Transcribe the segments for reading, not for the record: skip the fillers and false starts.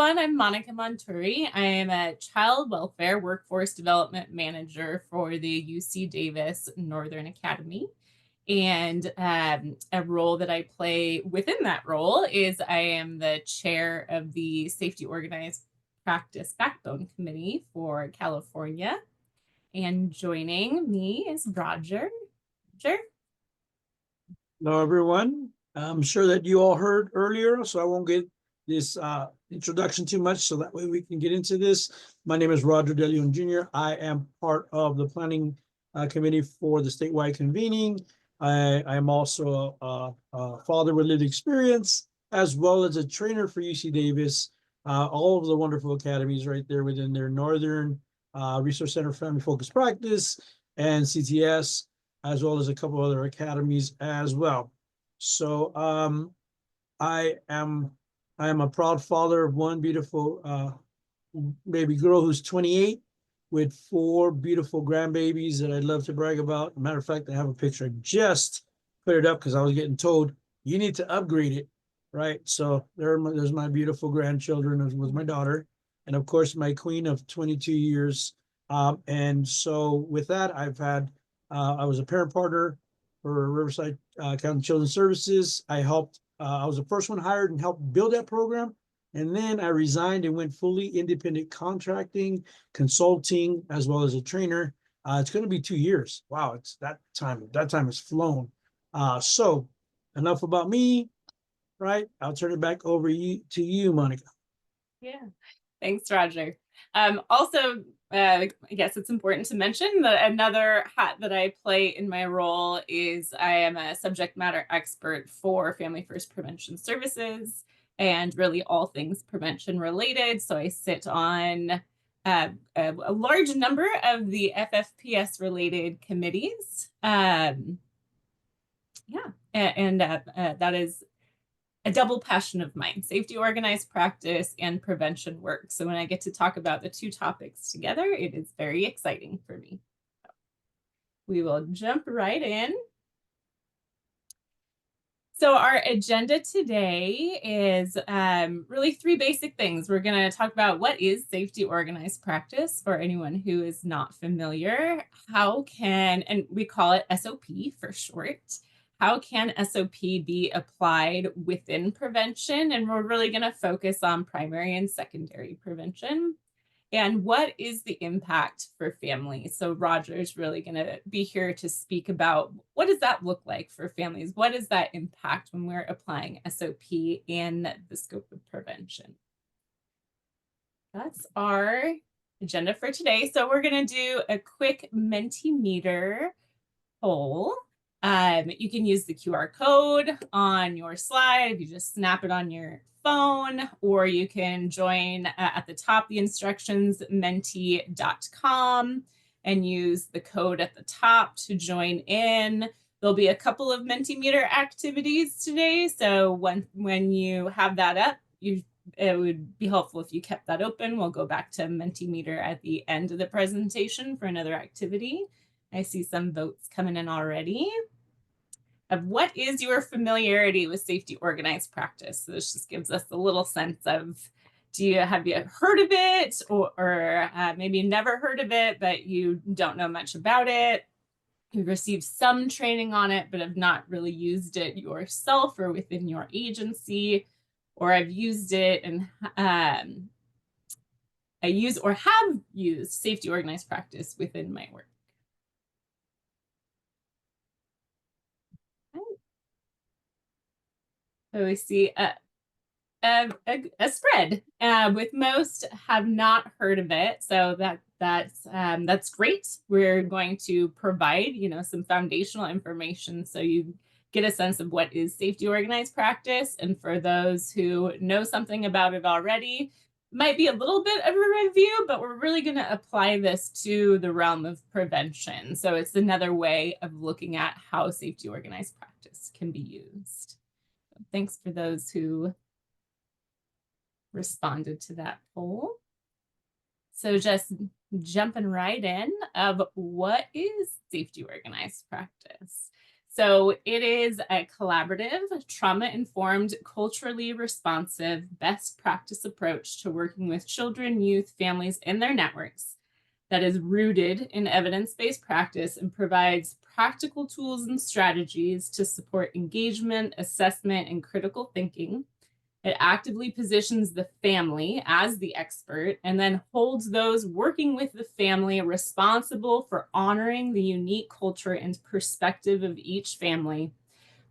everyone. I'm Monica Monturi. I am a Child Welfare Workforce Development Manager for the UC Davis Northern Academy. And a role that I play within that role is I am the chair of the Safety Organized Practice Backbone Committee for California. And joining me is Roger. Roger? Hello, everyone. I'm sure that you all heard earlier, so I won't get this introduction too much, so that way we can get into this. My name is Roger DeLeon Jr. I am part of the planning committee for the statewide convening. I am also a father with lived experience, as well as a trainer for UC Davis, all of the wonderful academies right there within their Northern Resource Center Family Focused Practice and CTS, as well as a couple other academies as well. So I am a proud father of one beautiful baby girl who's 28 with 4 beautiful grandbabies that I'd love to brag about. Matter of fact, I have a picture. I just put it up because I was getting told you need to upgrade it, right? So there's my beautiful grandchildren with my daughter, and of course my queen of 22 years. And so with that, I was a parent partner for Riverside County Children's Services. I was the first one hired and helped build that program. And then I resigned and went fully independent contracting, consulting, as well as a trainer. It's going to be 2 years. Wow, it's that time has flown. So enough about me, right? I'll turn it back over to you, Monica. Yeah, thanks, Roger. Also, I guess it's important to mention that another hat that I play in my role is I am a subject matter expert for Family First Prevention Services and really all things prevention related. So I sit on a large number of the FFPS related committees. Yeah, and that is a double passion of mine: safety organized practice and prevention work. So when I get to talk about the two topics together, it is very exciting for me. We will jump right in. So our agenda today is really 3 basic things. We're going to talk about what is safety organized practice for anyone who is not familiar. And we call it SOP for short. How can SOP be applied within prevention? And we're really going to focus on primary and secondary prevention. And what is the impact for families? So Roger's really going to be here to speak about what does that look like for families? What is that impact when we're applying SOP in the scope of prevention? That's our agenda for today. So we're going to do a quick Mentimeter poll. You can use the QR code on your slide. You just snap it on your phone, or you can join at the top, the instructions, menti.com, and use the code at the top to join in. There'll be a couple of Mentimeter activities today. So when you have that up, it would be helpful if you kept that open. We'll go back to Mentimeter at the end of the presentation for another activity. I see some votes coming in already. Of what is your familiarity with safety organized practice? So this just gives us a little sense of, have you heard of it, or maybe never heard of it, but you don't know much about it? You've received some training on it, but have not really used it yourself or within your agency, or I've used it and I use or have used safety organized practice within my work. So we see a spread, with most have not heard of it. So that's great. We're going to provide, some foundational information so you get a sense of what is safety organized practice. And for those who know something about it already, might be a little bit of a review, but we're really going to apply this to the realm of prevention. So it's another way of looking at how safety organized practice can be used. Thanks for those who responded to that poll. So just jumping right in of what is safety organized practice. So it is a collaborative, trauma-informed, culturally responsive, best practice approach to working with children, youth, families, and their networks that is rooted in evidence-based practice and provides practical tools and strategies to support engagement, assessment, and critical thinking. It actively positions the family as the expert and then holds those working with the family responsible for honoring the unique culture and perspective of each family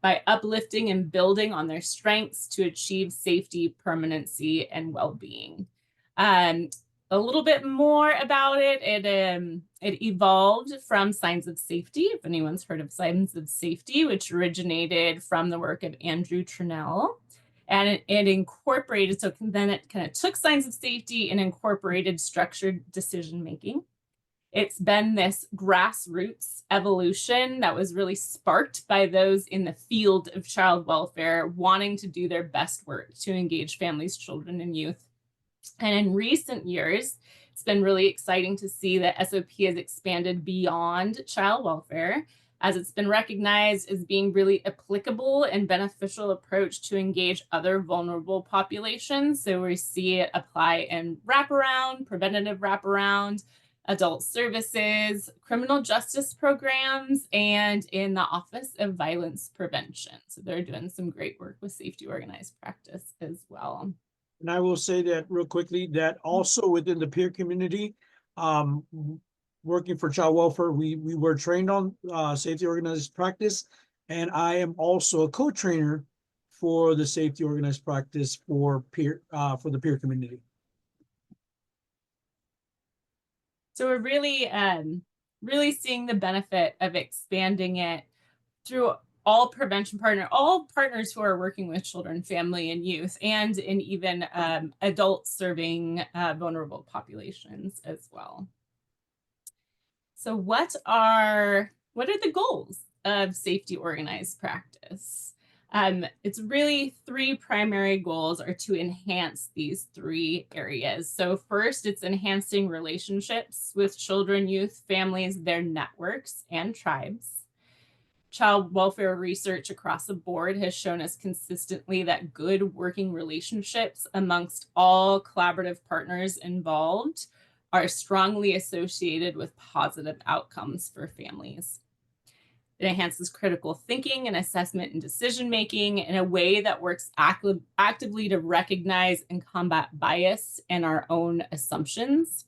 by uplifting and building on their strengths to achieve safety, permanency, and well-being. Um, a little bit more about it. It evolved from Signs of Safety, if anyone's heard of Signs of Safety, which originated from the work of Andrew Trinnell. And it incorporated, so then it kind of took Signs of Safety and incorporated structured decision making. It's been this grassroots evolution that was really sparked by those in the field of child welfare wanting to do their best work to engage families, children, and youth. And in recent years, it's been really exciting to see that SOP has expanded beyond child welfare, as it's been recognized as being really applicable and beneficial approach to engage other vulnerable populations. So we see it apply in wraparound, preventative wraparound, adult services, criminal justice programs, and in the Office of Violence Prevention. So they're doing some great work with safety organized practice as well. And I will say that real quickly, that also within the peer community, working for child welfare, we were trained on safety organized practice. And I am also a co-trainer for the safety organized practice for the peer community. So we're really seeing the benefit of expanding it through all partners who are working with children, family, and youth, and in even adults serving vulnerable populations as well. So what are the goals of safety organized practice? It's really three primary goals are to enhance these three areas. So first, it's enhancing relationships with children, youth, families, their networks, and tribes. Child welfare research across the board has shown us consistently that good working relationships amongst all collaborative partners involved are strongly associated with positive outcomes for families. It enhances critical thinking and assessment and decision making in a way that works actively to recognize and combat bias and our own assumptions.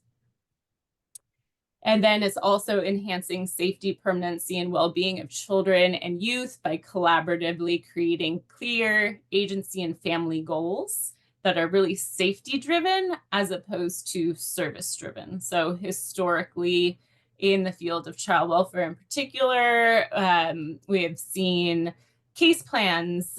And then it's also enhancing safety, permanency, and well-being of children and youth by collaboratively creating clear agency and family goals that are really safety-driven as opposed to service-driven. So historically, in the field of child welfare in particular, we have seen case plans,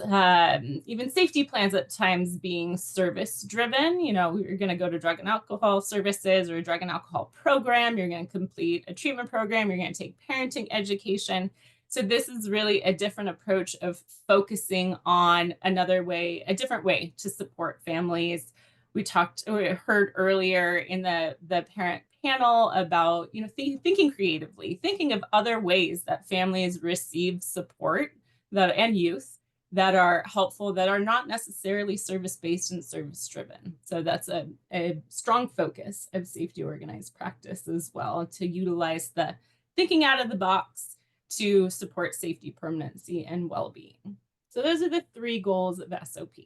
even safety plans at times being service driven. You know, you're going to go to drug and alcohol services or a drug and alcohol program. You're going to complete a treatment program. You're going to take parenting education. So this is really a different approach of focusing on a different way to support families. We heard earlier in the parent panel about, you know, thinking creatively, thinking of other ways that families receive support and youth that are helpful, that are not necessarily service-based and service-driven. So that's a strong focus of safety organized practice as well, to utilize the thinking out of the box to support safety, permanency, and well-being. So those are the three goals of SOP.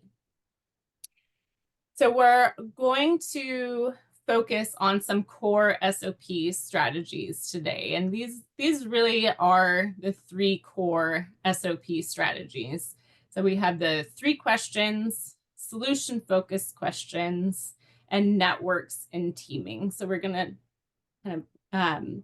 So we're going to focus on some core SOP strategies today. And these really are the three core SOP strategies. So we have the 3 questions, solution-focused questions, and networks and teaming. So we're going to kind of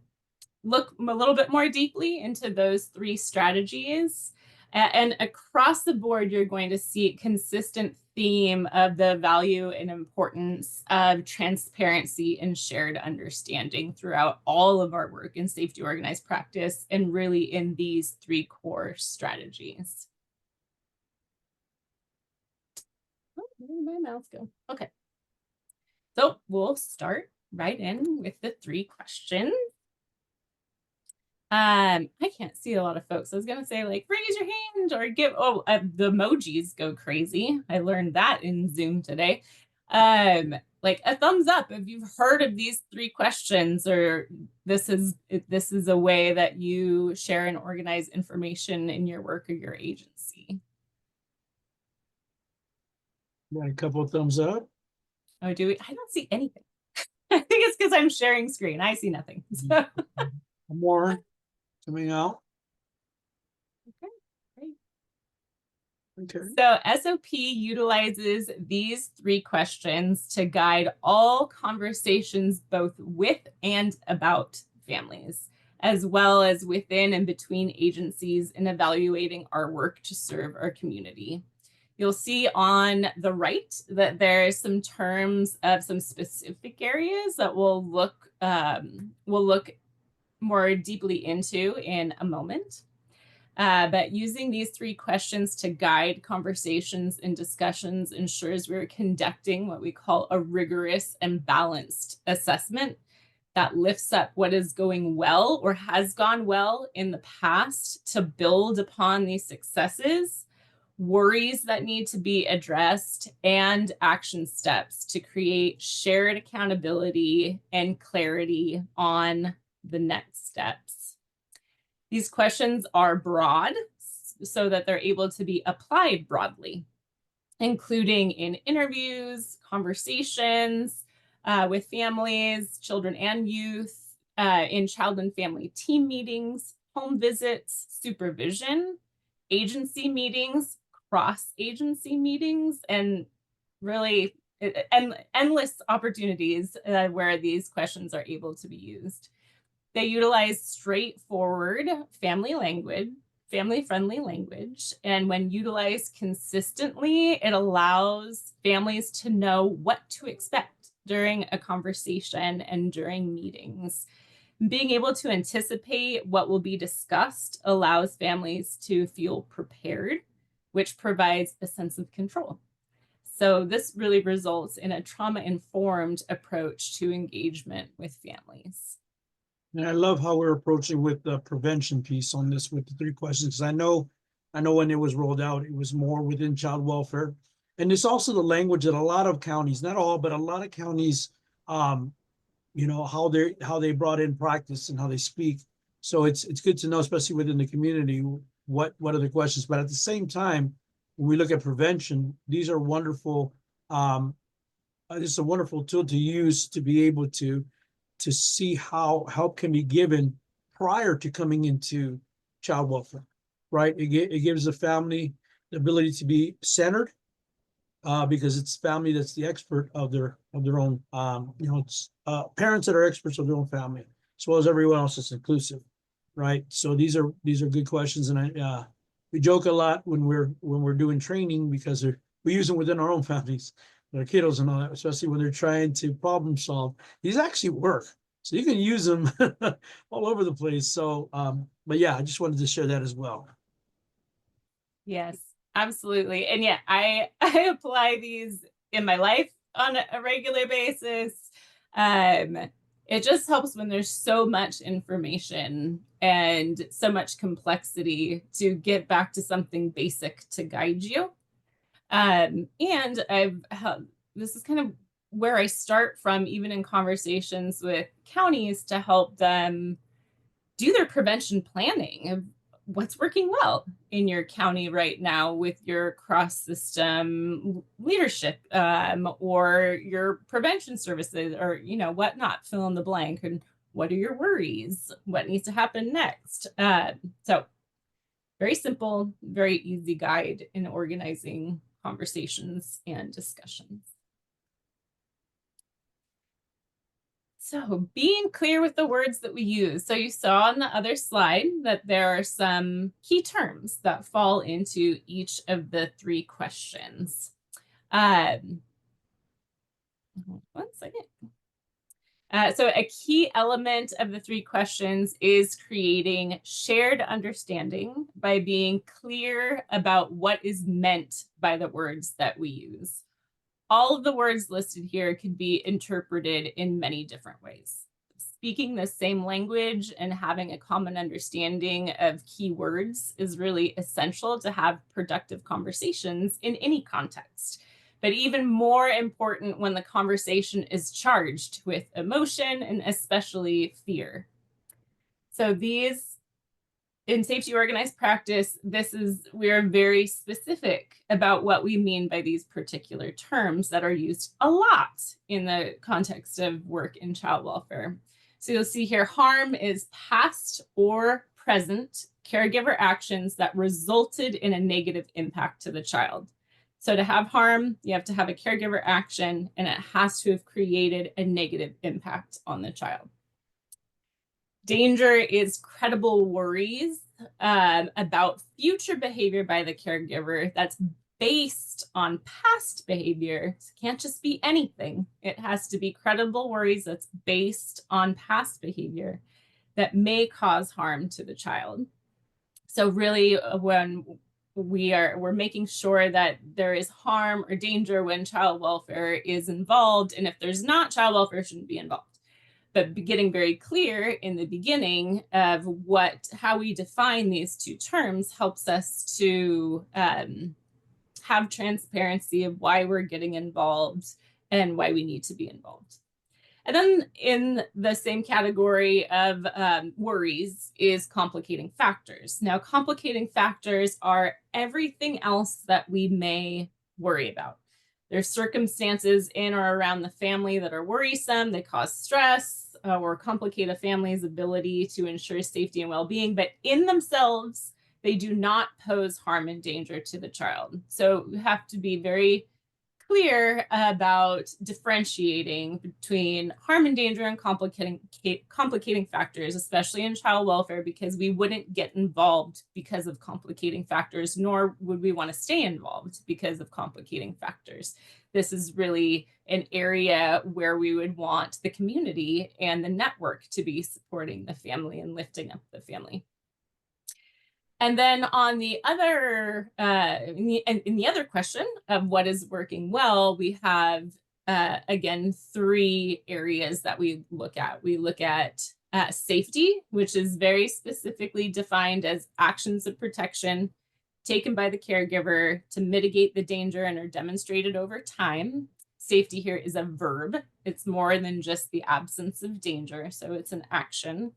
look a little bit more deeply into those 3 strategies. And across the board, you're going to see a consistent theme of the value and importance of transparency and shared understanding throughout all of our work in safety organized practice, and really in these 3 core strategies. Oh, where did my mouse go? Okay. So we'll start right in with the 3 questions. I can't see a lot of folks. I was gonna say like raise your hand or give, the emojis go crazy. I learned that in Zoom today. Like a thumbs up if you've heard of these 3 questions, or this is a way that you share and organize information in your work or your agency. Got a couple of thumbs up. Oh, do we? I don't see anything. I think it's because I'm sharing screen. I see nothing. So. More coming out. Okay, great. Okay. So SOP utilizes these 3 questions to guide all conversations both with and about families, as well as within and between agencies in evaluating our work to serve our community. You'll see on the right that there's some terms of some specific areas that we'll look more deeply into in a moment. But using these 3 questions to guide conversations and discussions ensures we're conducting what we call a rigorous and balanced assessment that lifts up what is going well or has gone well in the past to build upon these successes, worries that need to be addressed, and action steps to create shared accountability and clarity on the next steps. These questions are broad so that they're able to be applied broadly, including in interviews, conversations with families, children and youth, in child and family team meetings, home visits, supervision, agency meetings, cross-agency meetings, and really endless opportunities where these questions are able to be used. They utilize straightforward family-friendly language, and when utilized consistently, it allows families to know what to expect during a conversation and during meetings. Being able to anticipate what will be discussed allows families to feel prepared, which provides a sense of control. So this really results in a trauma-informed approach to engagement with families. And I love how we're approaching with the prevention piece on this with the 3 questions, because I know when it was rolled out, it was more within child welfare. And it's also the language that a lot of counties, not all, but a lot of counties, how they brought in practice and how they speak. So it's good to know, especially within the community, what are the questions. But at the same time, when we look at prevention, these are wonderful. This is a wonderful tool to use to be able to see how help can be given prior to coming into child welfare, right? It gives the family the ability to be centered, because it's family that's the expert of their own. It's parents that are experts of their own family, as well as everyone else that's inclusive, right? So these are good questions, and we joke a lot when we're doing training, because we use them within our own families, their kiddos and all that, especially when they're trying to problem solve. These actually work, so you can use them all over the place. So, but yeah, I just wanted to share that as well. Yes, absolutely. And yeah, I apply these in my life on a regular basis. It just helps when there's so much information and so much complexity to get back to something basic to guide you. And this is kind of where I start from, even in conversations with counties, to help them do their prevention planning of what's working well in your county right now with your cross system leadership, or your prevention services, or whatnot, fill in the blank. And what are your worries? What needs to happen next? So very simple, very easy guide in organizing conversations and discussions. So being clear with the words that we use. So you saw on the other slide that there are some key terms that fall into each of the 3 questions. One second. So a key element of the 3 questions is creating shared understanding by being clear about what is meant by the words that we use. All of the words listed here can be interpreted in many different ways. speaking the same language and having a common understanding of key words is really essential to have productive conversations in any context. But even more important when the conversation is charged with emotion and especially fear. So these, in safety organized practice, we are very specific about what we mean by these particular terms that are used a lot in the context of work in child welfare. So you'll see here, harm is past or present caregiver actions that resulted in a negative impact to the child. So to have harm, you have to have a caregiver action, and it has to have created a negative impact on the child. Danger is credible worries about future behavior by the caregiver that's based on past behavior. It can't just be anything. It has to be credible worries that's based on past behavior that may cause harm to the child. So really, when we're making sure that there is harm or danger when child welfare is involved, and if there's not, child welfare shouldn't be involved. But getting very clear in the beginning of how we define these two terms helps us to have transparency of why we're getting involved and why we need to be involved. And then in the same category of worries is complicating factors. Now, complicating factors are everything else that we may worry about. There's circumstances in or around the family that are worrisome, they cause stress, or complicate a family's ability to ensure safety and well-being, but in themselves, they do not pose harm and danger to the child. So we have to be very clear about differentiating between harm and danger and complicating factors, especially in child welfare, because we wouldn't get involved because of complicating factors, nor would we want to stay involved because of complicating factors. This is really an area where we would want the community and the network to be supporting the family and lifting up the family. And then on the other, in the other question of what is working well, we have, again, 3 areas that we look at. We look at safety, which is very specifically defined as actions of protection taken by the caregiver to mitigate the danger and are demonstrated over time. Safety here is a verb. It's more than just the absence of danger, so it's an action.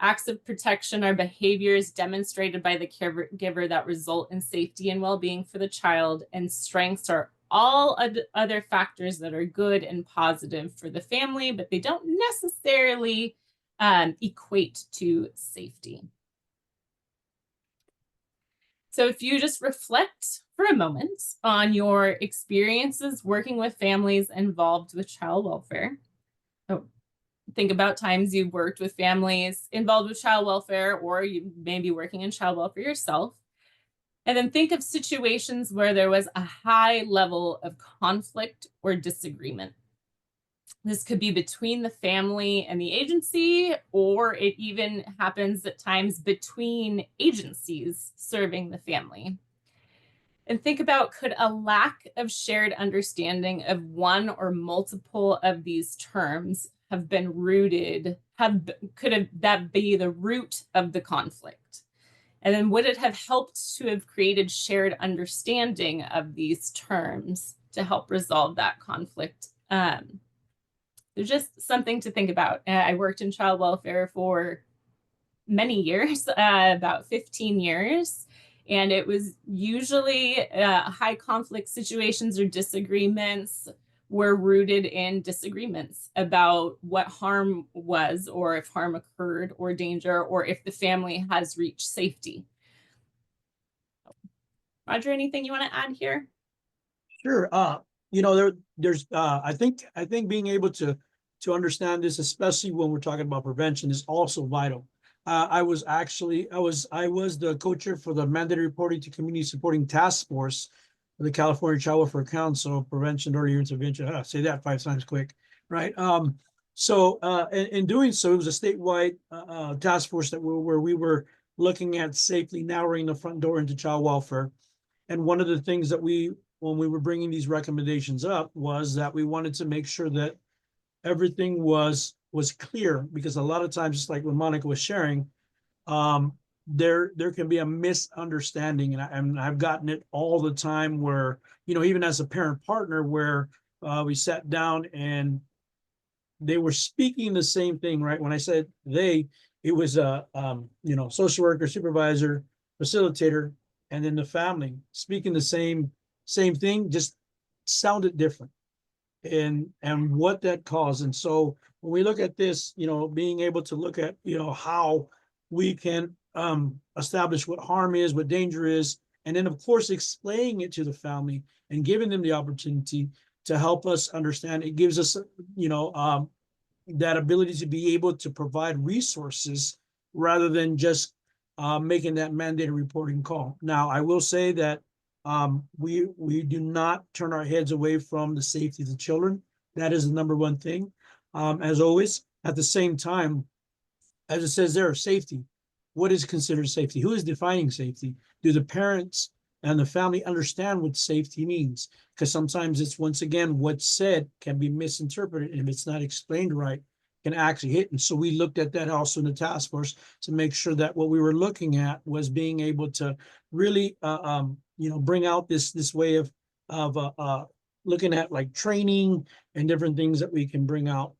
Acts of protection are behaviors demonstrated by the caregiver that result in safety and well-being for the child, and strengths are all other factors that are good and positive for the family, but they don't necessarily equate to safety. So if you just reflect for a moment on your experiences working with families involved with child welfare. Think about times you've worked with families involved with child welfare, or you may be working in child welfare yourself. And then think of situations where there was a high level of conflict or disagreement. This could be between the family and the agency, or it even happens at times between agencies serving the family. And think about, could a lack of shared understanding of one or multiple of these terms have been rooted, could that be the root of the conflict? And then would it have helped to have created shared understanding of these terms to help resolve that conflict? There's just something to think about. I worked in child welfare for many years, about 15 years. And it was usually high conflict situations or disagreements were rooted in disagreements about what harm was, or if harm occurred, or danger, or if the family has reached safety. Roger, anything you want to add here? Sure. You know, there's I think being able to understand this, especially when we're talking about prevention, is also vital. I was the co-chair for the mandatory reporting to community supporting task force for the California Child Welfare Council, prevention, early intervention. Say that 5 times quick, right? So in doing so, it was a statewide task force where we were looking at safely narrowing the front door into child welfare. And one of the things that when we were bringing these recommendations up, was that we wanted to make sure that everything was clear, because a lot of times, just like when Monica was sharing, there can be a misunderstanding, and I've gotten it all the time where, even as a parent partner, where we sat down and they were speaking the same thing, right? When I said they, it was a social worker, supervisor, facilitator, and then the family speaking the same thing, just sounded different, and what that caused. And so when we look at this, being able to look at how we can establish what harm is, what danger is, and then of course explaining it to the family and giving them the opportunity to help us understand. It gives us that ability to be able to provide resources rather than just making that mandated reporting call. Now, I will say that we do not turn our heads away from the safety of the children. That is the number one thing. As always, at the same time, as it says there, safety. What is considered safety? Who is defining safety? Do the parents and the family understand what safety means? Because sometimes it's, once again, what's said can be misinterpreted, and if it's not explained right, can actually hit. And so we looked at that also in the task force to make sure that what we were looking at was being able to really, bring out this way of looking at like training and different things that we can bring out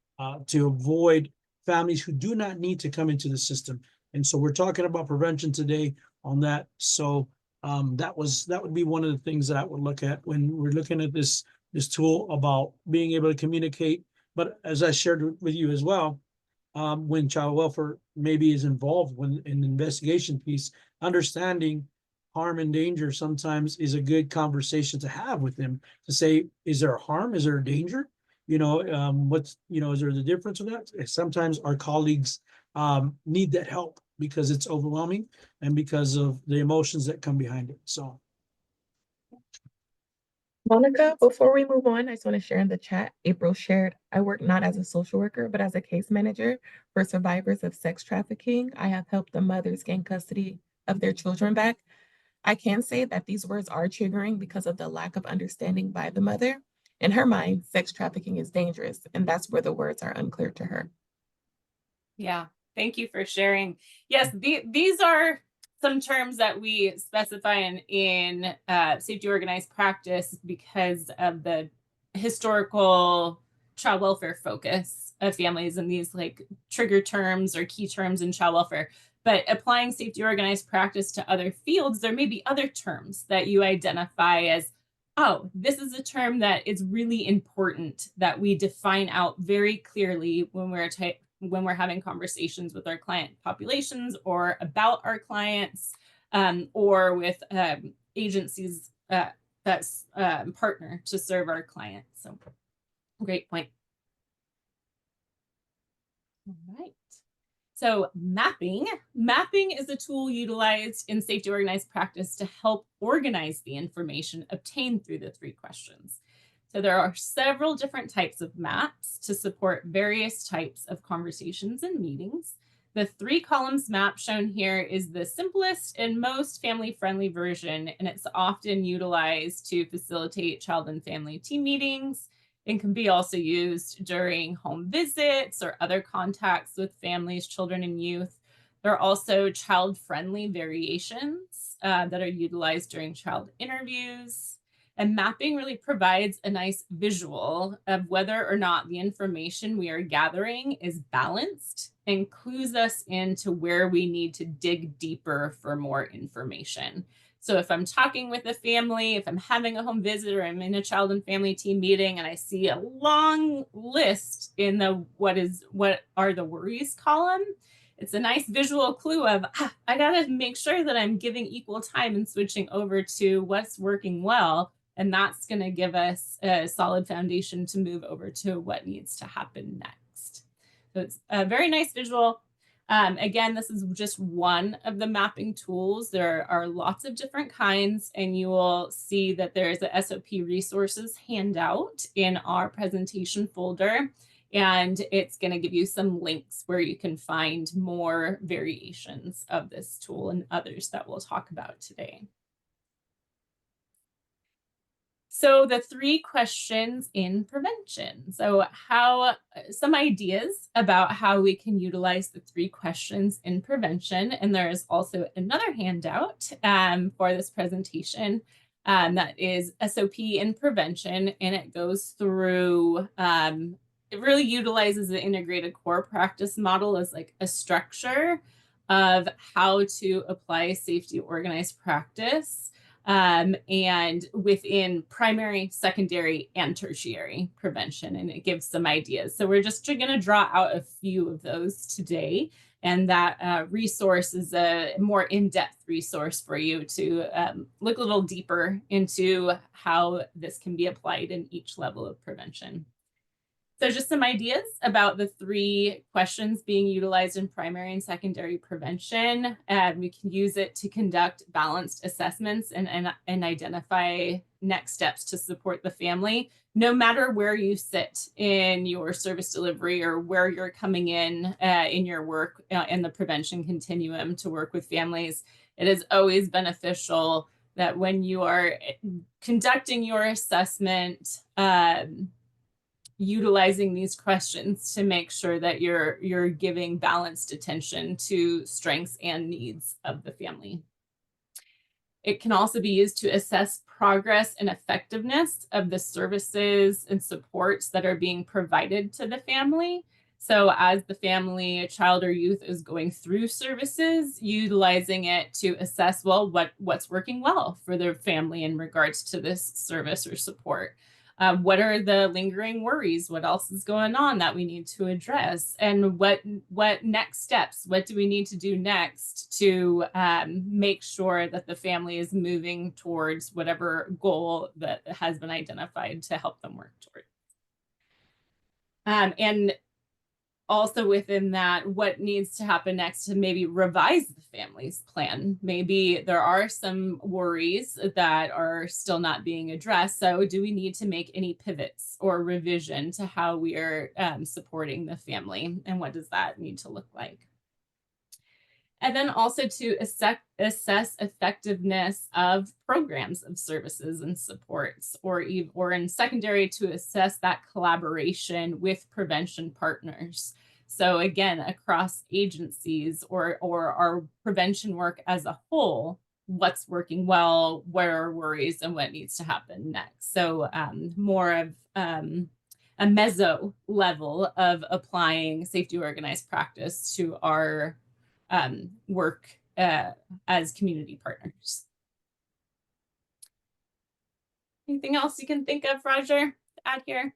to avoid families who do not need to come into the system. And so we're talking about prevention today on that. So that would be one of the things that I would look at when we're looking at this tool about being able to communicate. But as I shared with you as well, when child welfare maybe is involved when in the investigation piece, understanding harm and danger sometimes is a good conversation to have with them, to say, is there a harm? Is there a danger? Is there the difference in that? Sometimes our colleagues need that help because it's overwhelming and because of the emotions that come behind it. So, Monica, before we move on, I just want to share in the chat. April shared, I work not as a social worker, but as a case manager for survivors of sex trafficking. I have helped the mothers gain custody of their children back. I can say that these words are triggering because of the lack of understanding by the mother. In her mind, sex trafficking is dangerous, and that's where the words are unclear to her. Yeah, thank you for sharing. Yes, these are some terms that we specify in safety organized practice because of the historical child welfare focus of families and these like trigger terms or key terms in child welfare. But applying safety organized practice to other fields, there may be other terms that you identify as, oh, this is a term that is really important that we define out very clearly when we're having conversations with our client populations or about our clients, or with agencies that partner to serve our clients. So great point. All right. So mapping is a tool utilized in safety organized practice to help organize the information obtained through the 3 questions. So there are several different types of maps to support various types of conversations and meetings. The 3 columns map shown here is the simplest and most family-friendly version, and it's often utilized to facilitate child and family team meetings, and can be also used during home visits or other contacts with families, children, and youth. There are also child-friendly variations that are utilized during child interviews. And mapping really provides a nice visual of whether or not the information we are gathering is balanced and clues us into where we need to dig deeper for more information. So if I'm talking with a family, if I'm having a home visit, or I'm in a child and family team meeting and I see a long list in the what are the worries column, it's a nice visual clue of, I gotta make sure that I'm giving equal time and switching over to what's working well. And that's gonna give us a solid foundation to move over to what needs to happen next. So it's a very nice visual. Again, this is just one of the mapping tools. There are lots of different kinds, and you will see that there is a SOP resources handout in our presentation folder, and it's going to give you some links where you can find more variations of this tool and others that we'll talk about today. So the 3 questions in prevention. So some ideas about how we can utilize the 3 questions in prevention. And there is also another handout for this presentation that is SOP in prevention. And it goes through, it really utilizes the integrated core practice model as like a structure of how to apply safety organized practice and within primary, secondary, and tertiary prevention. And it gives some ideas. So we're just going to draw out a few of those today. And that resource is a more in-depth resource for you to look a little deeper into how this can be applied in each level of prevention. So just some ideas about the 3 questions being utilized in primary and secondary prevention. We can use it to conduct balanced assessments and identify next steps to support the family, no matter where you sit in your service delivery or where you're coming in your work in the prevention continuum to work with families. It is always beneficial that when you are conducting your assessment, utilizing these questions to make sure that you're giving balanced attention to strengths and needs of the family. It can also be used to assess progress and effectiveness of the services and supports that are being provided to the family. So as the family, a child or youth is going through services, utilizing it to assess, well, what's working well for their family in regards to this service or support. What are the lingering worries? What else is going on that we need to address? And what next steps? What do we need to do next to make sure that the family is moving towards whatever goal that has been identified to help them work toward? And also within that, what needs to happen next to maybe revise the family's plan. Maybe there are some worries that are still not being addressed. So do we need to make any pivots or revision to how we are supporting the family? And what does that need to look like? And then also to assess effectiveness of programs of services and supports, or in secondary, to assess that collaboration with prevention partners. So again, across agencies or our prevention work as a whole, what's working well, what are worries, and what needs to happen next. So more of a meso level of applying safety organized practice to our work as community partners. Anything else you can think of, Roger, to add here?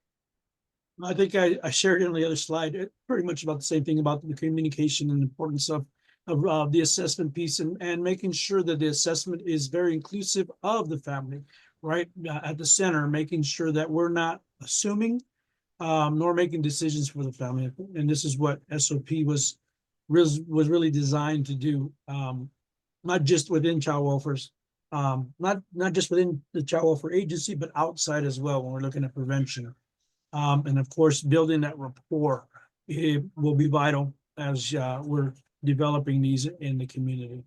I think I shared it on the other slide, pretty much about the same thing about the communication and importance of the assessment piece and making sure that the assessment is very inclusive of the family, right? At the center, making sure that we're not assuming nor making decisions for the family. And this is what SOP was really designed to do, not just within child welfare's, not just within the child welfare agency, but outside as well when we're looking at prevention. And of course, building that rapport will be vital as we're developing these in the community.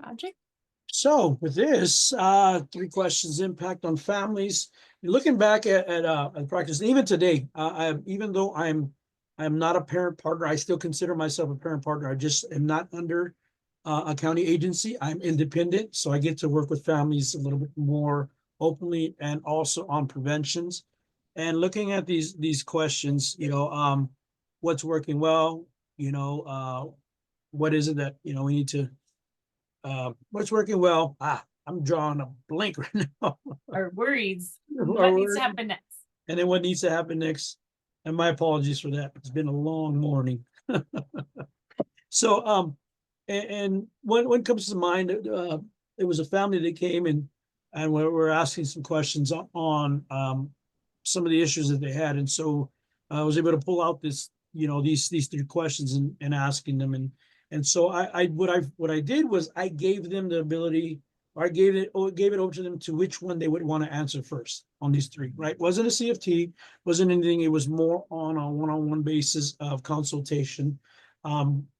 Roger? So with this, 3 questions: impact on families. Looking back at practice, even today, even though I'm not a parent partner, I still consider myself a parent partner. I just am not under a county agency. I'm independent, so I get to work with families a little bit more openly and also on preventions. And looking at these questions, what's working well, what is it that we need to what's working well? I'm drawing a blank right now. Our worries. What needs to happen next? And then what needs to happen next? And my apologies for that. It's been a long morning. So, and what comes to mind, it was a family that came and we're asking some questions on some of the issues that they had. And so I was able to pull out these 3 questions and asking them. And so what I did was I gave them the ability, or I gave it over to them to which one they would want to answer first on these 3, right? Wasn't a CFT, wasn't anything. It was more on a one-on-one basis of consultation.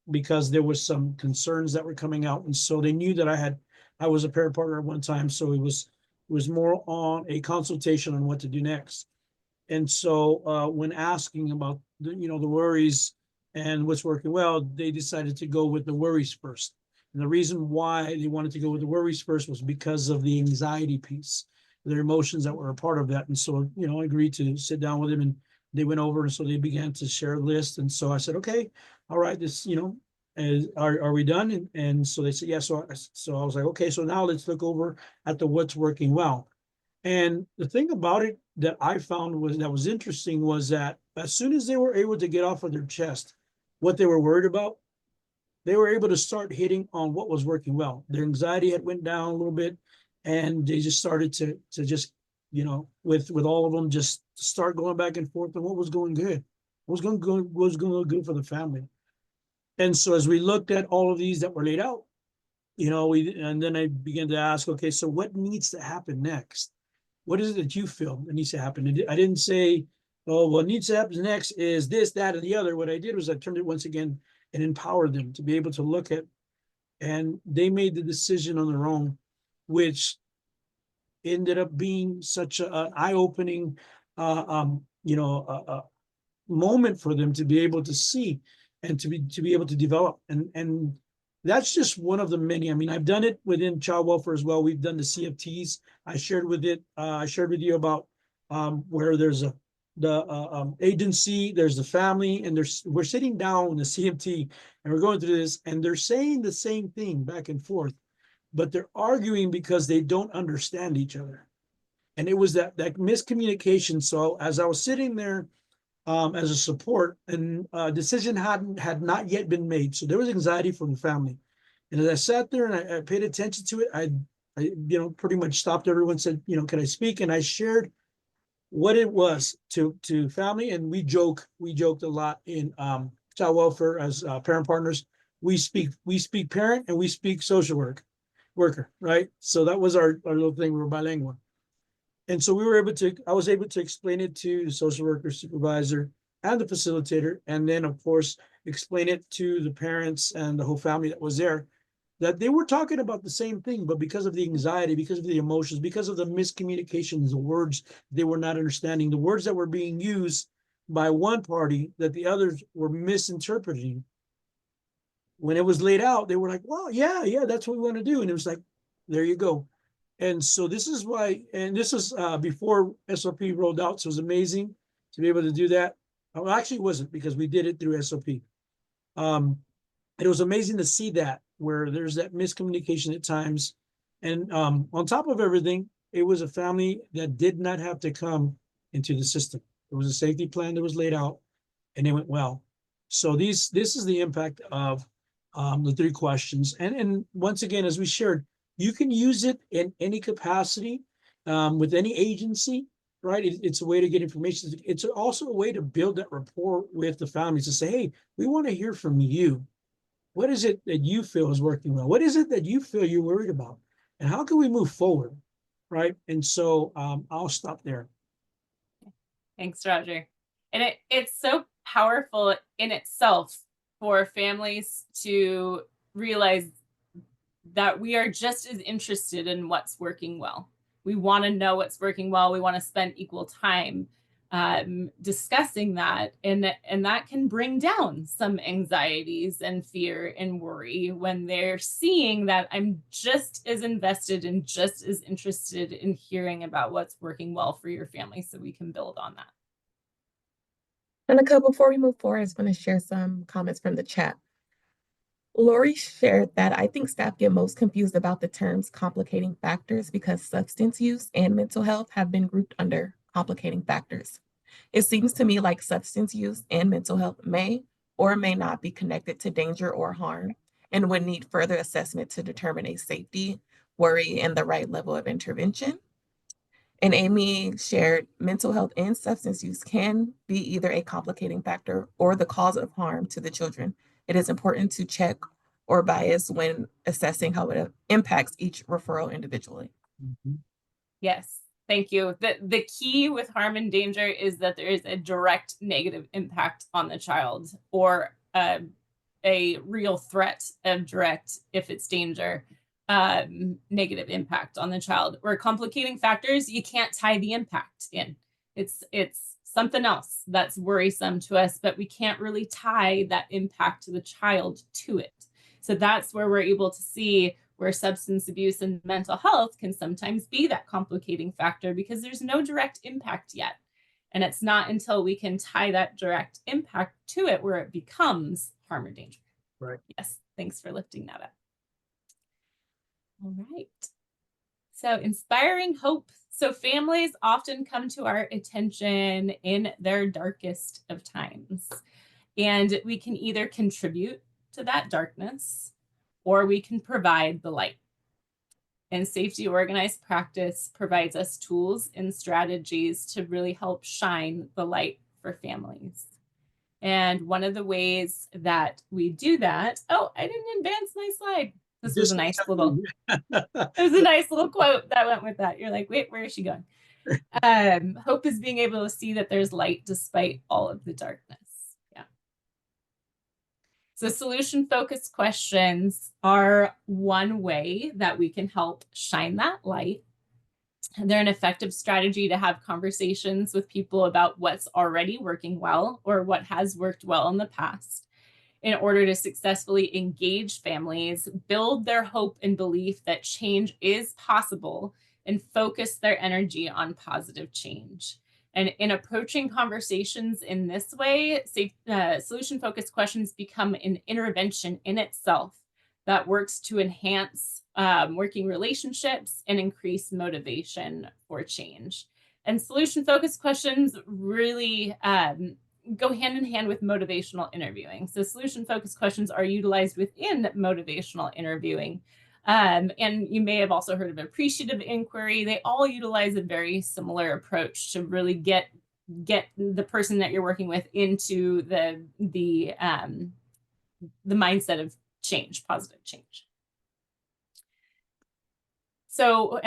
because there was some concerns that were coming out. And so they knew that I was a parent partner at one time. So it was more on a consultation on what to do next. And so when asking about the worries and what's working well, they decided to go with the worries first. And the reason why they wanted to go with the worries first was because of the anxiety piece, their emotions that were a part of that. And so, I agreed to sit down with them, and they went over, and so they began to share a list. And so I said, okay, all right, this, are we done? And so they said, yeah. So I was like, okay, so now let's look over at the what's working well. And the thing about it that I found was interesting was that as soon as they were able to get off of their chest what they were worried about, they were able to start hitting on what was working well. Their anxiety had went down a little bit, and they just started to just, with all of them, just start going back and forth on what was going good, what was going to go good for the family. And so as we looked at all of these that were laid out, and then I began to ask, okay, so what needs to happen next? What is it that you feel that needs to happen? I didn't say, oh, what needs to happen next is this, that, or the other. What I did was I turned it once again and empowered them to be able to look at, and they made the decision on their own, which ended up being such an eye-opening, moment for them to be able to see and to be able to develop. And that's just one of the many. I mean, I've done it within child welfare as well. We've done the CFTs. I shared with you about where there's the agency, there's the family, and we're sitting down in the CMT, and we're going through this, and they're saying the same thing back and forth, but they're arguing because they don't understand each other. And it was that miscommunication. So as I was sitting there as a support, and decision had not yet been made. So there was anxiety from the family. And as I sat there and I paid attention to it, I pretty much stopped everyone, said, can I speak? And I shared what it was to family. And we joked a lot in child welfare as parent partners. We speak parent and we speak social worker, right? So that was our little thing. We were bilingual. And so I was able to explain it to the social worker supervisor and the facilitator, and then of course explain it to the parents and the whole family that was there, that they were talking about the same thing, but because of the anxiety, because of the emotions, because of the miscommunications, the words they were not understanding, the words that were being used by one party that the others were misinterpreting. When it was laid out, they were like, well, yeah, that's what we want to do. And it was like, there you go. And so this is why, and this is before SOP rolled out. So it was amazing to be able to do that. Well, actually, it wasn't, because we did it through SOP. It was amazing to see that, where there's that miscommunication at times. And on top of everything, it was a family that did not have to come into the system. It was a safety plan that was laid out, and it went well. So this is the impact of the 3 questions. And once again, as we shared, you can use it in any capacity with any agency, right? It's a way to get information. It's also a way to build that rapport with the families to say, hey, we want to hear from you. What is it that you feel is working well? What is it that you feel you're worried about? And how can we move forward, right? And so I'll stop there. Thanks, Roger. And it's so powerful in itself for families to realize that we are just as interested in what's working well. We want to know what's working well. We want to spend equal time discussing that, and that can bring down some anxieties and fear and worry when they're seeing that I'm just as invested and just as interested in hearing about what's working well for your family, so we can build on that. And before we move forward, I just want to share some comments from the chat. Lori shared that I think staff get most confused about the terms complicating factors because substance use and mental health have been grouped under complicating factors. It seems to me like substance use and mental health may or may not be connected to danger or harm and would need further assessment to determine a safety, worry, and the right level of intervention. And Amy shared mental health and substance use can be either a complicating factor or the cause of harm to the children. It is important to check or bias when assessing how it impacts each referral individually. Mm-hmm. Yes, thank you. The key with harm and danger is that there is a direct negative impact on the child, or a real threat of direct, if it's danger, negative impact on the child. Or complicating factors, you can't tie the impact in. It's something else that's worrisome to us, but we can't really tie that impact to the child to it. So that's where we're able to see where substance abuse and mental health can sometimes be that complicating factor, because there's no direct impact yet. And it's not until we can tie that direct impact to it where it becomes harm or danger. Right. Yes, thanks for lifting that up. All right. So inspiring hope. So families often come to our attention in their darkest of times. And we can either contribute to that darkness, or we can provide the light. And safety organized practice provides us tools and strategies to really help shine the light for families. And one of the ways that we do that, oh, I didn't advance my slide. This was a nice little, there's a nice little quote that went with that. You're like, wait, where is she going? Hope is being able to see that there's light despite all of the darkness. Yeah. So solution-focused questions are one way that we can help shine that light. And they're an effective strategy to have conversations with people about what's already working well or what has worked well in the past, in order to successfully engage families, build their hope and belief that change is possible, and focus their energy on positive change. And in approaching conversations in this way, solution-focused questions become an intervention in itself that works to enhance working relationships and increase motivation for change. And solution-focused questions really go hand in hand with motivational interviewing. So solution-focused questions are utilized within motivational interviewing. And you may have also heard of appreciative inquiry. They all utilize a very similar approach to really get the person that you're working with into the mindset of change, positive change. So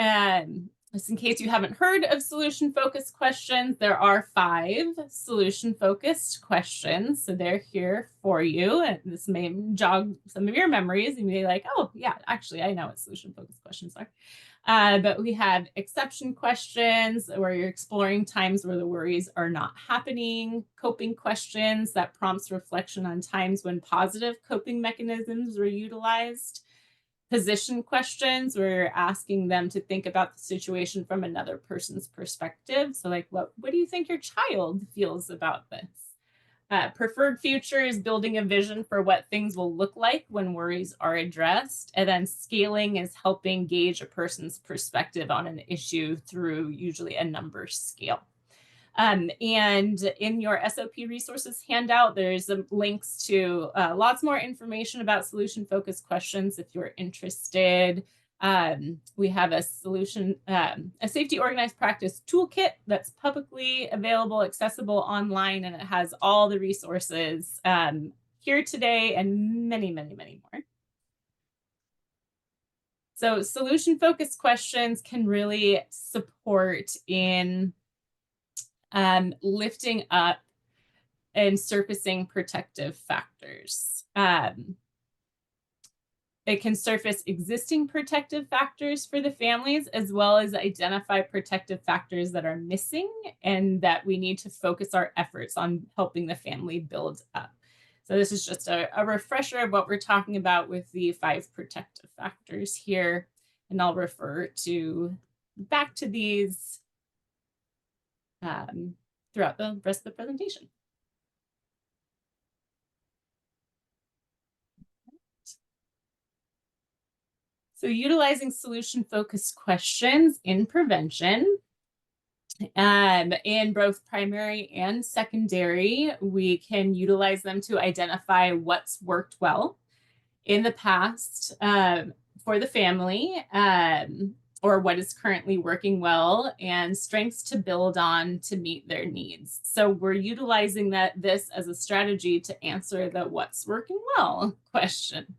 just in case you haven't heard of solution-focused questions, there are 5 solution-focused questions. So they're here for you. And this may jog some of your memories. You may be like, oh, yeah, actually, I know what solution-focused questions are. But we have exception questions, where you're exploring times where the worries are not happening. Coping questions, that prompts reflection on times when positive coping mechanisms were utilized. Position questions, where you're asking them to think about the situation from another person's perspective. So like, what do you think your child feels about this? Preferred future is building a vision for what things will look like when worries are addressed. And then scaling is helping gauge a person's perspective on an issue through usually a number scale. And in your SOP resources handout, there's links to lots more information about solution-focused questions if you're interested. We have a safety organized practice toolkit that's publicly available, accessible online, and it has all the resources here today and many, many, many more. So solution-focused questions can really support in lifting up and surfacing protective factors. It can surface existing protective factors for the families, as well as identify protective factors that are missing and that we need to focus our efforts on helping the family build up. So this is just a refresher of what we're talking about with the 5 protective factors here. And I'll refer back to these throughout the rest of the presentation. So utilizing solution-focused questions in prevention, in both primary and secondary, we can utilize them to identify what's worked well in the past for the family, or what is currently working well, and strengths to build on to meet their needs. So we're utilizing this as a strategy to answer the what's working well question.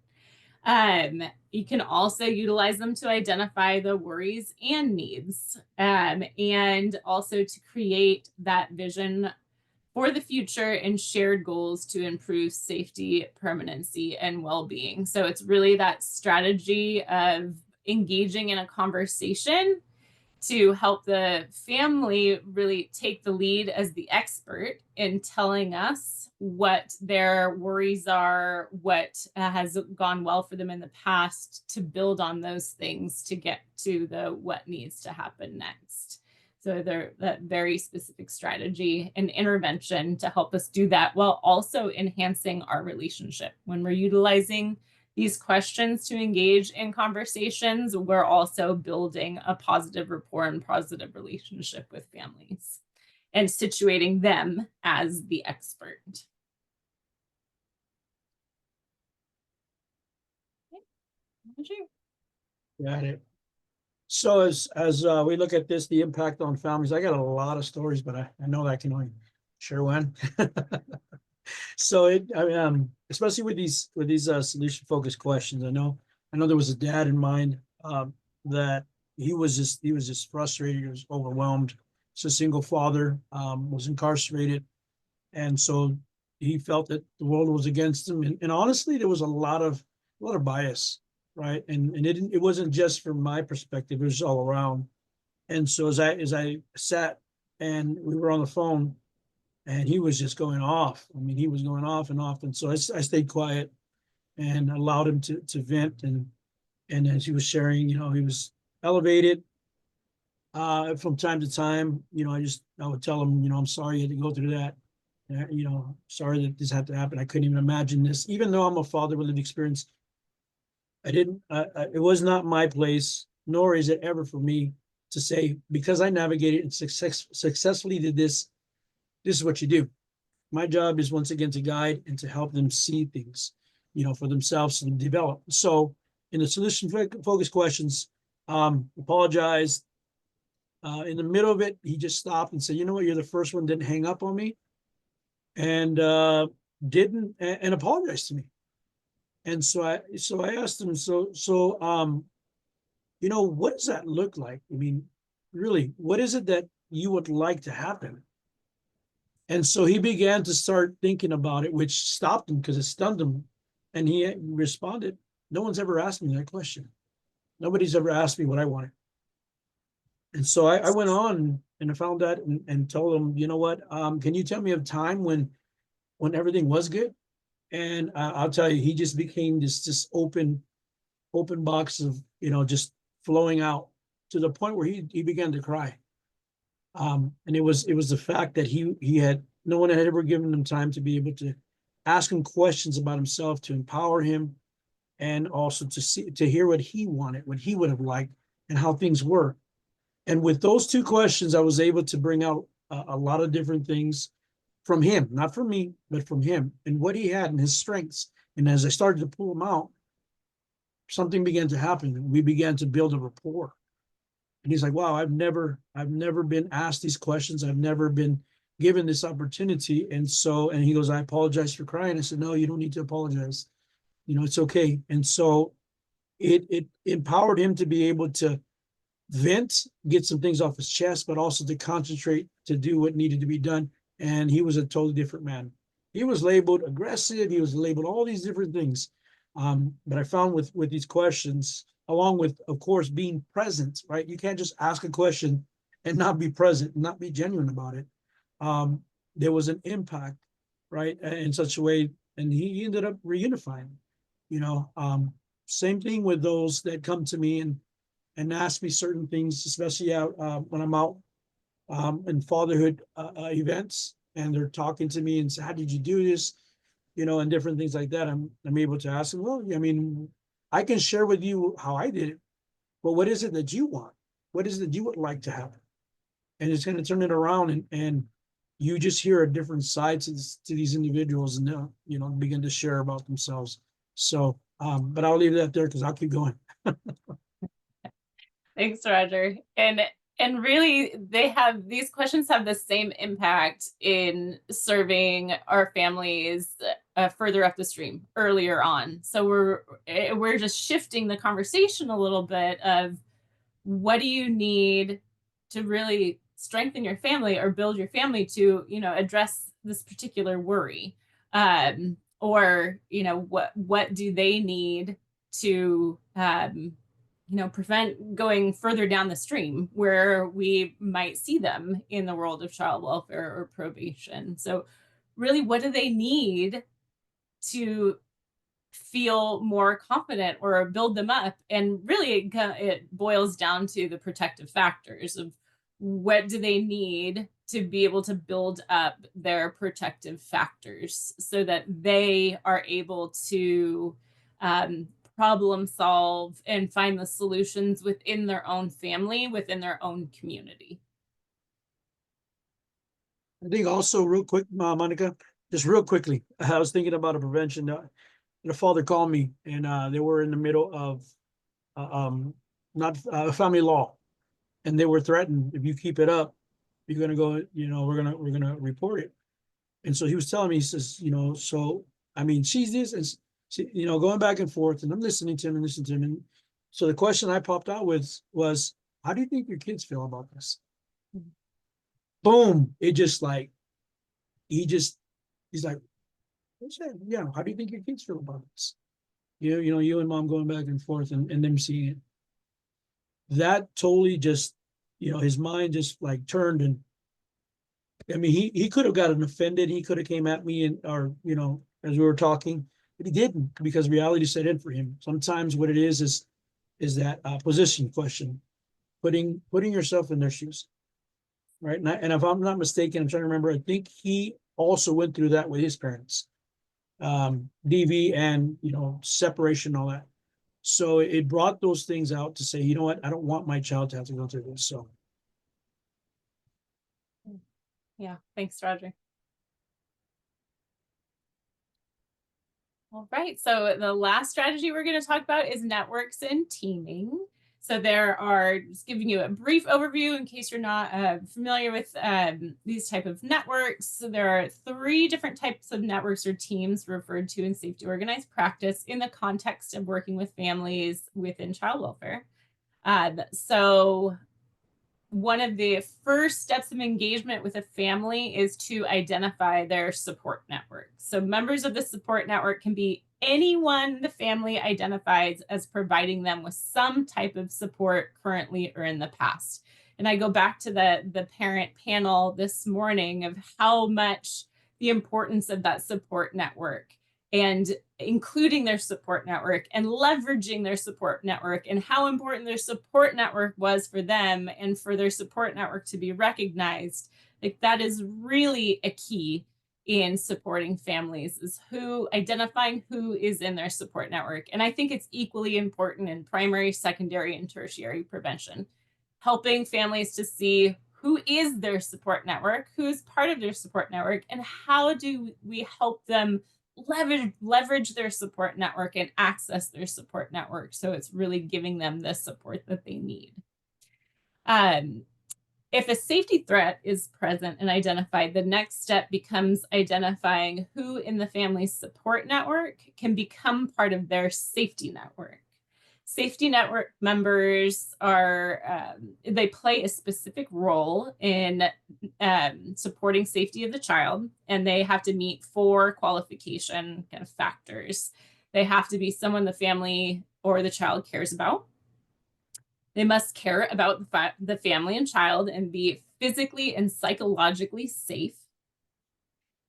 You can also utilize them to identify the worries and needs, and also to create that vision for the future and shared goals to improve safety, permanency, and well-being. So it's really that strategy of engaging in a conversation to help the family really take the lead as the expert in telling us what their worries are, what has gone well for them in the past, to build on those things to get to the what needs to happen next. So they're that very specific strategy and intervention to help us do that while also enhancing our relationship. When we're utilizing these questions to engage in conversations, we're also building a positive rapport and positive relationship with families and situating them as the expert. Got it. So as we look at this, the impact on families, I got a lot of stories, but I know that I can only share one. So I mean, especially with these solution focused questions, I know there was a dad in mind that he was just frustrated, he was overwhelmed. He's a single father, was incarcerated, and so he felt that the world was against him. And honestly, there was a lot of bias, right? And it wasn't just from my perspective; it was all around. And so as I sat and we were on the phone, and he was just going off. I mean, he was going off and off. And so I stayed quiet and allowed him to vent. And as he was sharing, he was elevated. From time to time, I would tell him, I'm sorry you had to go through that. Sorry that this had to happen. I couldn't even imagine this. Even though I'm a father with lived experience, I didn't. It was not my place, nor is it ever for me to say, because I navigated and successfully did this. This is what you do. My job is once again to guide and to help them see things, for themselves and develop. So in the solution focused questions, apologize. In the middle of it, he just stopped and said, you know what, you're the first one, didn't hang up on me, and didn't and apologized to me. And so I asked him, what does that look like? I mean, really, what is it that you would like to happen? And so he began to start thinking about it, which stopped him because it stunned him. And he responded, no one's ever asked me that question. Nobody's ever asked me what I wanted. And so I went on and I found that and told him, you know what, can you tell me of a time when everything was good? And I'll tell you, he just became this open box of, just flowing out to the point where he began to cry. And it was the fact that he had no one had ever given him time to be able to ask him questions about himself, to empower him, and also to hear what he wanted, what he would have liked, and how things were. And with those two questions, I was able to bring out a lot of different things from him, not from me, but from him, and what he had and his strengths. And as I started to pull them out, something began to happen. We began to build a rapport. And he's like, wow, I've never been asked these questions. I've never been given this opportunity. And he goes, I apologize for crying. I said, no, you don't need to apologize. It's okay. And so it empowered him to be able to vent, get some things off his chest, but also to concentrate, to do what needed to be done. And he was a totally different man. He was labeled aggressive. He was labeled all these different things. But I found with these questions, along with, of course, being present, right? You can't just ask a question and not be present, not be genuine about it. There was an impact, right, in such a way, and he ended up reunifying. Same thing with those that come to me and ask me certain things, especially out when I'm out in fatherhood events, and they're talking to me and say, how did you do this? And different things like that. I'm able to ask them, well, I mean, I can share with you how I did it, but what is it that you want? What is it that you would like to happen? And it's going to turn it around, and you just hear a different side to these individuals, and they'll, begin to share about themselves. So, but I'll leave that there because I'll keep going. Thanks, Roger. And really, these questions have the same impact in serving our families further up the stream earlier on. So we're just shifting the conversation a little bit of what do you need to really strengthen your family or build your family to, address this particular worry, or what do they need to prevent going further down the stream where we might see them in the world of child welfare or probation. So really, what do they need to feel more confident or build them up? And really, it boils down to the protective factors of what do they need to be able to build up their protective factors so that they are able to problem solve and find the solutions within their own family, within their own community. I think also real quick, Monica, just real quickly, I was thinking about a prevention. The father called me and they were in the middle of not family law, and they were threatened, if you keep it up, you're gonna go, we're gonna report it. And so he was telling me, he says, so I mean, she's this, and she, going back and forth, and I'm listening to him and listening to him. And so the question I popped out with was, how do you think your kids feel about this? Boom. It just like, he's like, what's that? Yeah, how do you think your kids feel about this? You and mom going back and forth and them seeing it. That totally just, his mind just like turned. And I mean, he could have gotten offended. He could have came at me or as we were talking, but he didn't, because reality set in for him. Sometimes what it is that position question, putting yourself in their shoes. Right. And if I'm not mistaken, I'm trying to remember, I think he also went through that with his parents. DV and, separation, all that. So it brought those things out to say, you know what, I don't want my child to have to go through this. So. Yeah. Thanks, Roger. All right. So the last strategy we're going to talk about is networks and teaming. So there are, just giving you a brief overview in case you're not familiar with these type of networks. So there are 3 different types of networks or teams referred to in safety organized practice in the context of working with families within child welfare. So one of the first steps of engagement with a family is to identify their support network. So members of the support network can be anyone the family identifies as providing them with some type of support currently or in the past. And I go back to the parent panel this morning of how much the importance of that support network and including their support network and leveraging their support network, and how important their support network was for them and for their support network to be recognized. Like, that is really a key in supporting families, is identifying who is in their support network. And I think it's equally important in primary, secondary, and tertiary prevention, helping families to see who is their support network, who is part of their support network, and how do we help them leverage their support network and access their support network, so it's really giving them the support that they need. If a safety threat is present and identified, the next step becomes identifying who in the family's support network can become part of their safety network. Safety network members they play a specific role in supporting safety of the child, and they have to meet 4 qualification kind of factors. They have to be someone the family or the child cares about. They must care about the family and child and be physically and psychologically safe.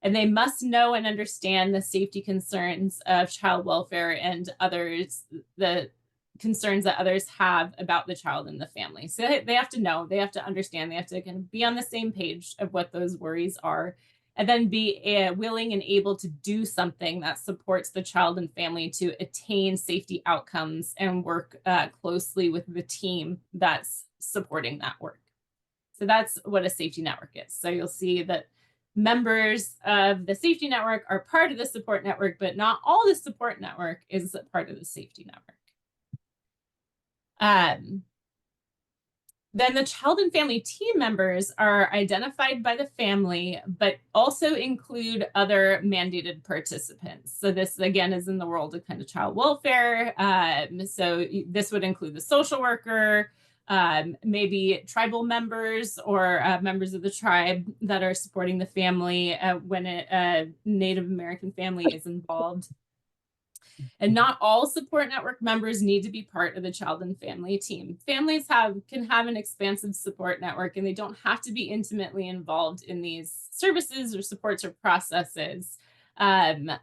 And they must know and understand the safety concerns of child welfare and others, the concerns that others have about the child and the family. So they have to know, they have to understand, they have to kind of be on the same page of what those worries are, and then be willing and able to do something that supports the child and family to attain safety outcomes and work closely with the team that's supporting that work. So that's what a safety network is. So you'll see that members of the safety network are part of the support network, but not all the support network is part of the safety network. Then the child and family team members are identified by the family, but also include other mandated participants. So this, again, is in the world of kind of child welfare. So this would include the social worker, maybe tribal members or members of the tribe that are supporting the family when a Native American family is involved. And not all support network members need to be part of the child and family team. Families can have an expansive support network, and they don't have to be intimately involved in these services or supports or processes. The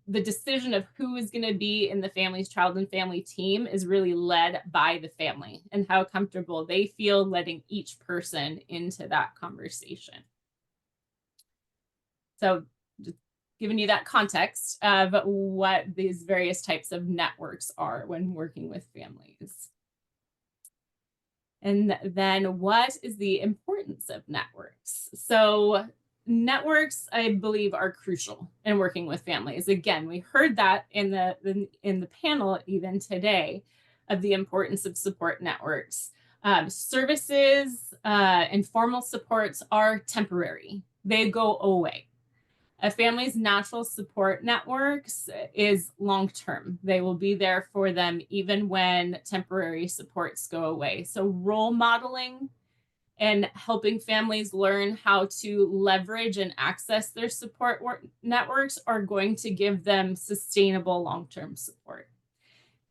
decision of who is going to be in the family's child and family team is really led by the family and how comfortable they feel letting each person into that conversation. So just giving you that context of what these various types of networks are when working with families. And then what is the importance of networks? So networks, I believe, are crucial in working with families. Again, we heard that in the panel even today of the importance of support networks. Services and formal supports are temporary. They go away. A family's natural support networks is long-term. They will be there for them even when temporary supports go away. So role modeling and helping families learn how to leverage and access their support networks are going to give them sustainable long-term support.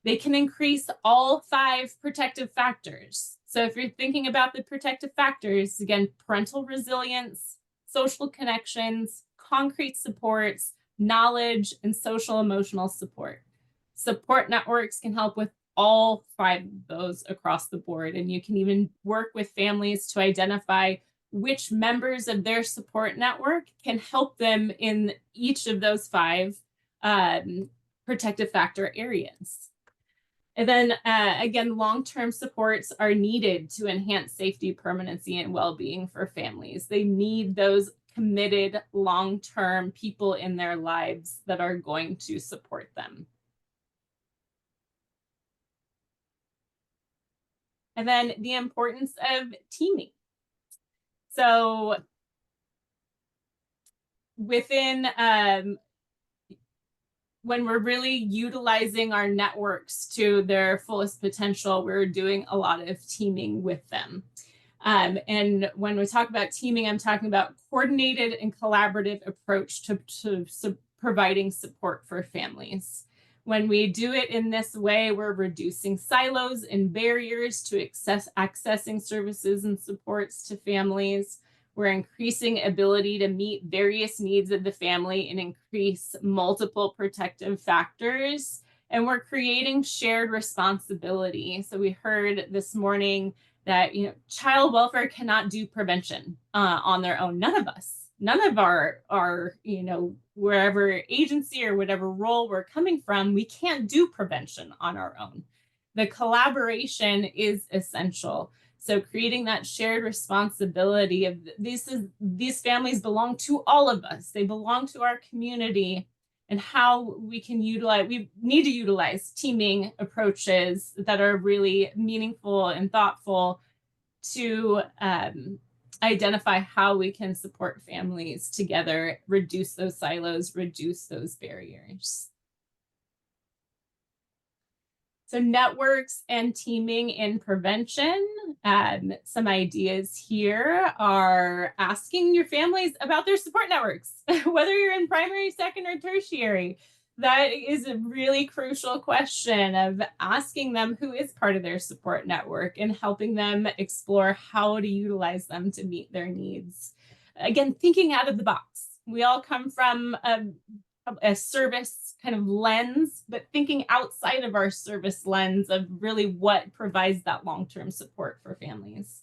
They can increase all 5 protective factors. So if you're thinking about the protective factors, again, parental resilience, social connections, concrete supports, knowledge, and social emotional support. Support networks can help with all 5 of those across the board. And you can even work with families to identify which members of their support network can help them in each of those 5 protective factor areas. And then again, long-term supports are needed to enhance safety, permanency, and well-being for families. They need those committed long-term people in their lives that are going to support them. And then the importance of teaming. So within when we're really utilizing our networks to their fullest potential, we're doing a lot of teaming with them. And when we talk about teaming, I'm talking about coordinated and collaborative approach to providing support for families. When we do it in this way, we're reducing silos and barriers to accessing services and supports to families. We're increasing ability to meet various needs of the family and increase multiple protective factors. And we're creating shared responsibility. So we heard this morning that child welfare cannot do prevention on their own. None of us, none of our wherever agency or whatever role we're coming from, we can't do prevention on our own. The collaboration is essential. So creating that shared responsibility of these families belong to all of us. They belong to our community, and how we need to utilize teaming approaches that are really meaningful and thoughtful to identify how we can support families together, reduce those silos, reduce those barriers. So networks and teaming in prevention. Some ideas here are asking your families about their support networks, whether you're in primary, second, or tertiary. That is a really crucial question of asking them who is part of their support network and helping them explore how to utilize them to meet their needs. Again, thinking out of the box. We all come from a service kind of lens, but thinking outside of our service lens of really what provides that long-term support for families.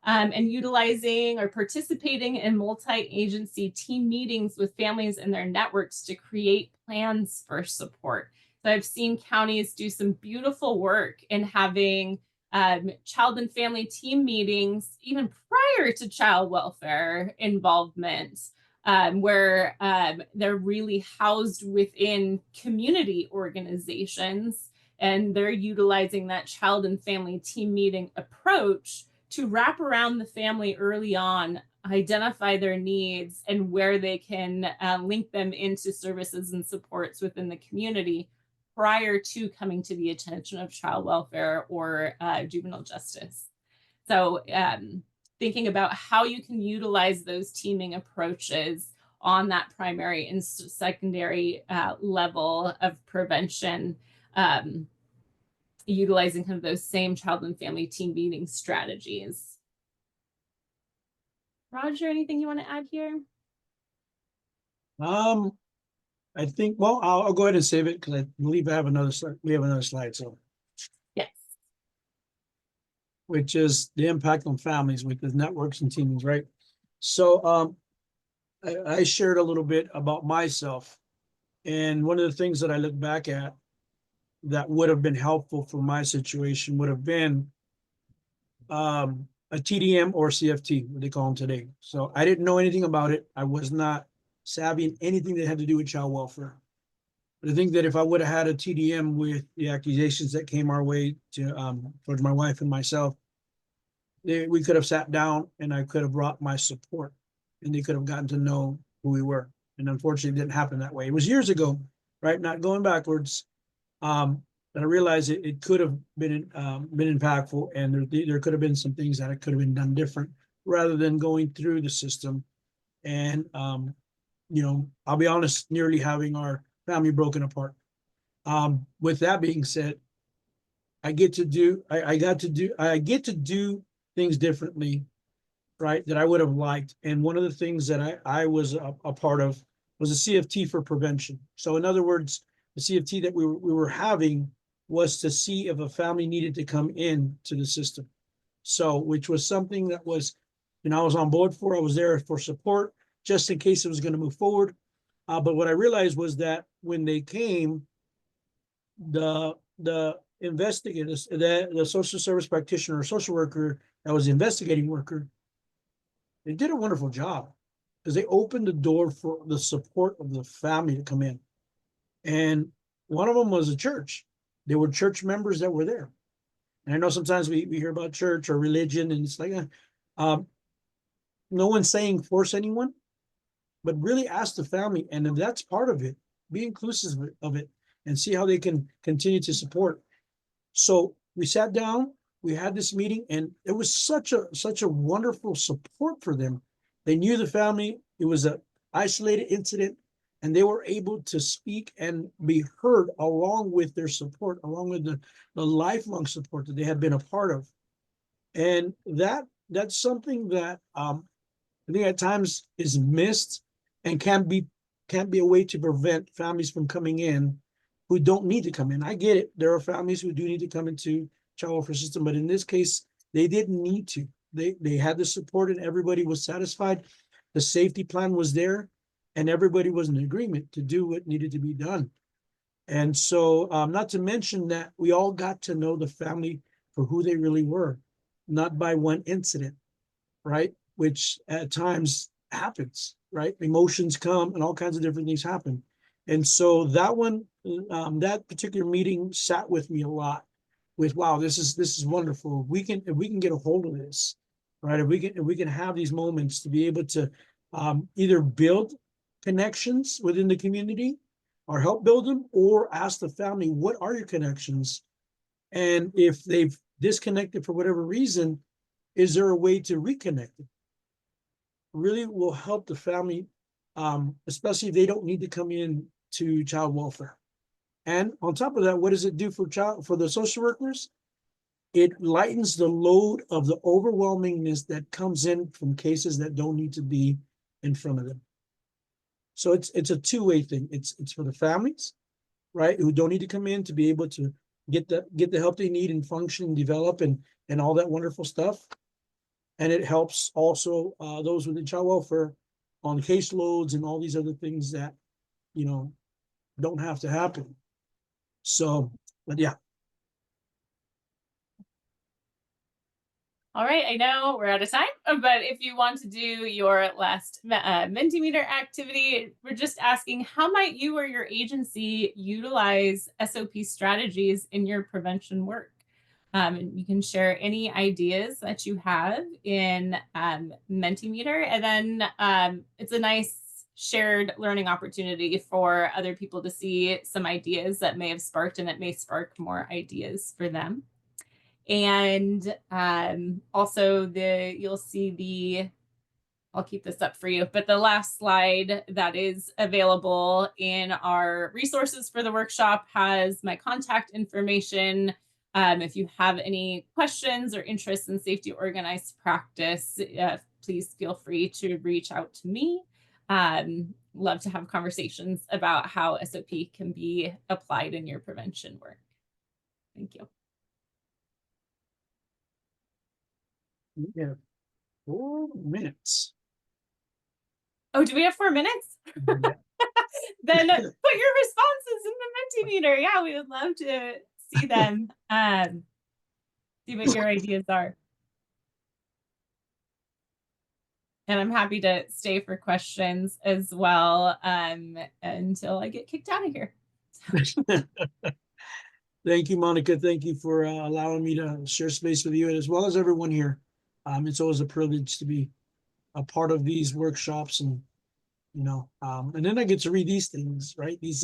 And utilizing or participating in multi-agency team meetings with families and their networks to create plans for support. So I've seen counties do some beautiful work in having child and family team meetings even prior to child welfare involvement, where they're really housed within community organizations, and they're utilizing that child and family team meeting approach to wrap around the family early on, identify their needs and where they can link them into services and supports within the community prior to coming to the attention of child welfare or juvenile justice. So thinking about how you can utilize those teaming approaches on that primary and secondary level of prevention, utilizing kind of those same child and family team meeting strategies. Roger, anything you want to add here? I think, well, I'll go ahead and save it because I believe I have another slide. We have another slide, so Yes. which is the impact on families with the networks and teams, right? So I shared a little bit about myself, and one of the things that I look back at that would have been helpful for my situation would have been a TDM or CFT, what they call them today. So I didn't know anything about it. I was not savvy in anything that had to do with child welfare. But I think that if I would have had a TDM with the accusations that came our way to towards my wife and myself, we could have sat down and I could have brought my support, and they could have gotten to know who we were. And unfortunately, it didn't happen that way. It was years ago, right? Not going backwards. But I realized it could have been impactful, and there could have been some things that could have been done different rather than going through the system. And you know, I'll be honest, nearly having our family broken apart. With that being said, I get to do things differently, right? That I would have liked. And one of the things that I was a part of was a CFT for prevention. So in other words, the CFT that we were having was to see if a family needed to come in to the system. So, which was something that was, you know, I was on board for. I was there for support just in case it was going to move forward. But what I realized was that when they came, the investigators, the social service practitioner or social worker that was the investigating worker, they did a wonderful job because they opened the door for the support of the family to come in. And one of them was a church. There were church members that were there. And I know sometimes we hear about church or religion, and it's like, no one's saying force anyone, but really ask the family. And if that's part of it, be inclusive of it and see how they can continue to support. So we sat down, we had this meeting, and it was such a wonderful support for them. They knew the family. It was an isolated incident, and they were able to speak and be heard along with their support, along with the lifelong support that they had been a part of. And that's something that I think at times is missed and can't be a way to prevent families from coming in who don't need to come in. I get it. There are families who do need to come into child welfare system, but in this case, they didn't need to. They had the support and everybody was satisfied. The safety plan was there, and everybody was in agreement to do what needed to be done. And so, not to mention that we all got to know the family for who they really were, not by one incident, right? Which at times happens, right? Emotions come and all kinds of different things happen. And so that one, that particular meeting sat with me a lot. With wow, this is wonderful. If we can get a hold of this, right? If we can have these moments to be able to either build connections within the community or help build them, or ask the family, what are your connections? And if they've disconnected for whatever reason, is there a way to reconnect it? Really will help the family, especially if they don't need to come in to child welfare. And on top of that, what does it do for the social workers? It lightens the load of the overwhelmingness that comes in from cases that don't need to be in front of them. So it's a two-way thing. It's for the families, right, who don't need to come in to be able to get the help they need and function and develop and all that wonderful stuff. And it helps also those within child welfare on caseloads and all these other things that, you know, don't have to happen. So, but yeah. All right, I know we're out of time, but if you want to do your last Mentimeter activity, we're just asking, how might you or your agency utilize SOP strategies in your prevention work? And you can share any ideas that you have in Mentimeter, and then it's a nice shared learning opportunity for other people to see some ideas that may have sparked, and it may spark more ideas for them. And also you'll see I'll keep this up for you, but the last slide that is available in our resources for the workshop has my contact information. If you have any questions or interests in safety organized practice, please feel free to reach out to me. Love to have conversations about how SOP can be applied in your prevention work. Thank you. Yeah, 4 minutes. Oh, do we have 4 minutes? Yeah. Then put your responses in the Mentimeter. Yeah, we would love to see them. See what your ideas are. And I'm happy to stay for questions as well until I get kicked out of here. Thank you, Monica. Thank you for allowing me to share space with you, as well as everyone here. It's always a privilege to be a part of these workshops, and and then I get to read these things, right? These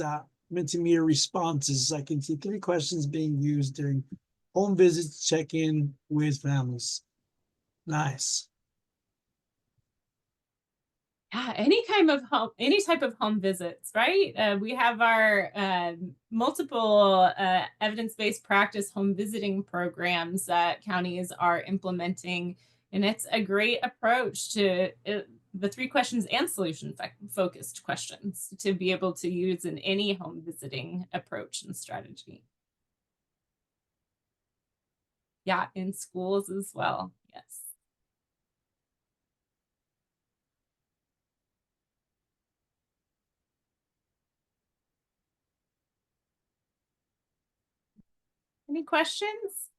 Mentimeter responses. I can see 3 questions being used during home visits, check-in with families. Nice. Yeah, any type of home visits, right? We have our multiple evidence-based practice home visiting programs that counties are implementing, and it's a great approach to the 3 questions and solution focused questions to be able to use in any home visiting approach and strategy. Yeah, in schools as well. Yes. Any questions?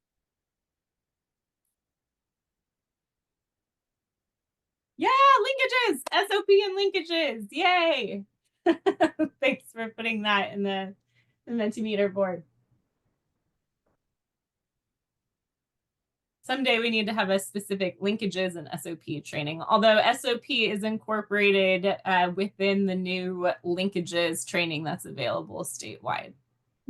Yeah, linkages, SOP and linkages, yay. Thanks for putting that in the Mentimeter board. Someday we need to have a specific linkages and SOP training, although SOP is incorporated within the new linkages training that's available statewide.